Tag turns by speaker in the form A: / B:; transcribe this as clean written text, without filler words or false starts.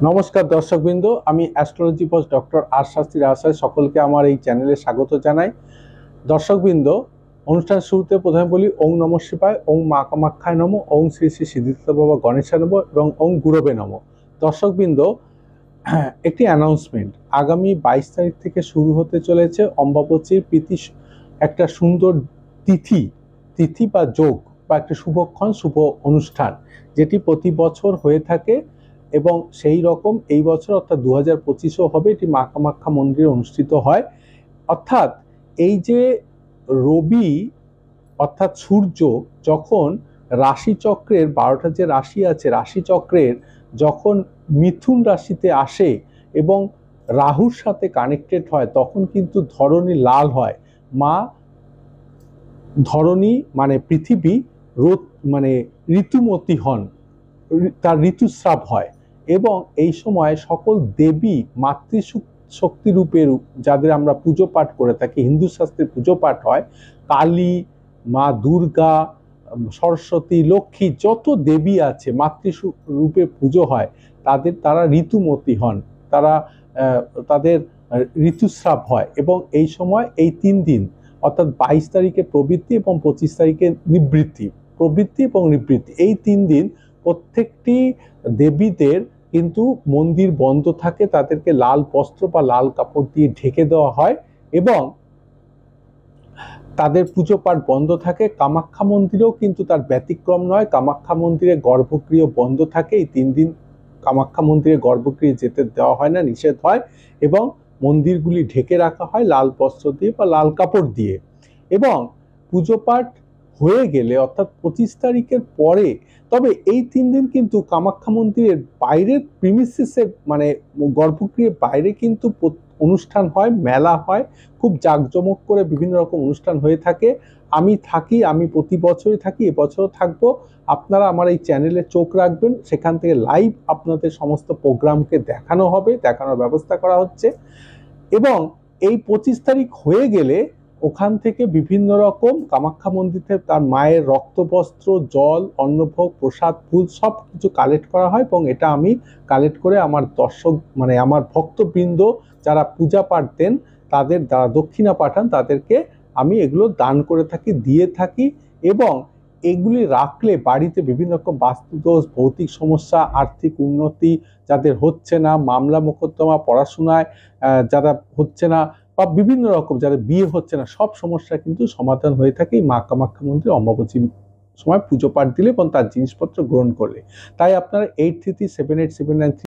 A: নমস্কার দর্শকবৃন্দ, আমি অ্যাস্ট্রোলজি কোচ ডক্টর আর শাস্ত্রী রাজশাহী সকলকে আমার এই চ্যানেলে স্বাগত জানাই। দর্শকবৃন্দ, অনুষ্ঠান শুরুতে প্রথমে বলি ওং নমঃ শিবায়, ওং মা কামাখ্যায় নমঃ, ওং শ্রী শ্রী সিদ্ধিদাতা বাবা গণেশায় নমঃ এবং ওং গুরবে নমঃ। দর্শকবৃন্দ, একটি অ্যানাউন্সমেন্ট। আগামী 22 তারিখ থেকে শুরু হতে চলেছে অম্বাবচীর প্রীতি, একটা সুন্দর তিথি তিথি বা যোগ বা একটা শুভক্ষণ, শুভ অনুষ্ঠান, যেটি প্রতি বছর হয়ে থাকে এবং সেই রকম এই বছর অর্থাৎ 2025-ও হবে। এটি মা কামাখ্যা মন্দিরে অনুষ্ঠিত হয়। অর্থাৎ এই যে রবি অর্থাৎ সূর্য যখন রাশিচক্রের 12টা যে রাশি আছে, রাশিচক্রের যখন মিথুন রাশিতে আসে এবং রাহুর সাথে কানেক্টেড হয়, তখন কিন্তু ধরণী লাল হয়। মা ধরণী মানে পৃথিবী মানে ঋতুমতী হন, তার ঋতুস্রাব হয় এবং এই সময় সকল দেবী মাতৃশক্তি রূপের যাদের আমরা পুজো পাঠ করে থাকি, হিন্দু শাস্ত্রে পুজো পাঠ হয়, কালী, মা দুর্গা, সরস্বতী, লক্ষ্মী, যত দেবী আছে মাতৃরূপে পুজো হয়, তারা ঋতুমতী হন, তারা তাদের ঋতুস্রাব হয় এবং এই সময় এই 3 দিন অর্থাৎ 22 তারিখে প্রবৃত্তি এবং 25 তারিখে নিবৃত্তি, প্রবৃত্তি এবং নিবৃত্তি, এই 3 দিন প্রত্যেকটি দেবীদের কিন্তু মন্দির বন্ধ থাকে, তাদেরকে লাল বস্ত্র বা লাল কাপড় দিয়ে ঢেকে দেওয়া হয় এবং তাদের পুজো পাঠ বন্ধ থাকে। কামাখ্যা মন্দিরেও কিন্তু তার ব্যতিক্রম নয়। কামাখ্যা মন্দিরে গর্ভগৃহ বন্ধ থাকে এই 3 দিন। কামাখ্যা মন্দিরে গর্ভগৃহে যেতে দেওয়া হয় না, নিষেধ হয় এবং মন্দিরগুলি ঢেকে রাখা হয় লাল বস্ত্র দিয়ে বা লাল কাপড় দিয়ে। এবং পুজো পাঠ হয়ে গেলে অর্থাৎ 25 তারিখের পরে, তবে এই 3 দিন কিন্তু কামাখ্যা মন্দিরের বাইরের প্রিমিসিসে মানে গর্ভগৃহের বাইরে কিন্তু অনুষ্ঠান হয়, মেলা হয়, খুব জাঁকজমক করে বিভিন্ন রকম অনুষ্ঠান হয়ে থাকে। আমি প্রতি বছরই থাকি, এবছরও থাকবো। আপনারা আমার এই চ্যানেলে চোখ রাখবেন, সেখান থেকে লাইভ আপনাদের সমস্ত প্রোগ্রামকে দেখানো হবে, দেখানোর ব্যবস্থা করা হচ্ছে। এবং এই 25 তারিখ হয়ে গেলে ওখান থেকে বিভিন্ন রকম কামাখ্যা মন্দির থেকে তার মায়ের রক্তবস্ত্র, জল, অন্নভোগ, প্রসাদ, ফুল সব কিছু কালেক্ট করা হয় এবং এটা আমি কালেক্ট করে আমার দর্শক মানে আমার ভক্তবৃন্দ যারা পূজা পাঠ দেন, তাদের যারা দক্ষিণা পাঠান, তাদেরকে আমি এগুলো দান করে থাকি, দিয়ে থাকি। এবং এগুলি রাখলে বাড়িতে বিভিন্ন রকম বাস্তুদোষ, ভৌতিক সমস্যা, আর্থিক উন্নতি যাদের হচ্ছে না, মামলা মোকদ্দমা, পড়াশোনায় যারা হচ্ছে না বা বিভিন্ন রকম যাদের বিয়ে হচ্ছে না, সব সমস্যা কিন্তু সমাধান হয়ে থাকে এই মা কামাখ্যা মন্দিরে অম্বাবচী সময় পুজো পাঠ দিলে এবং তার জিনিসপত্র গ্রহণ করলে। তাই আপনারা 83378793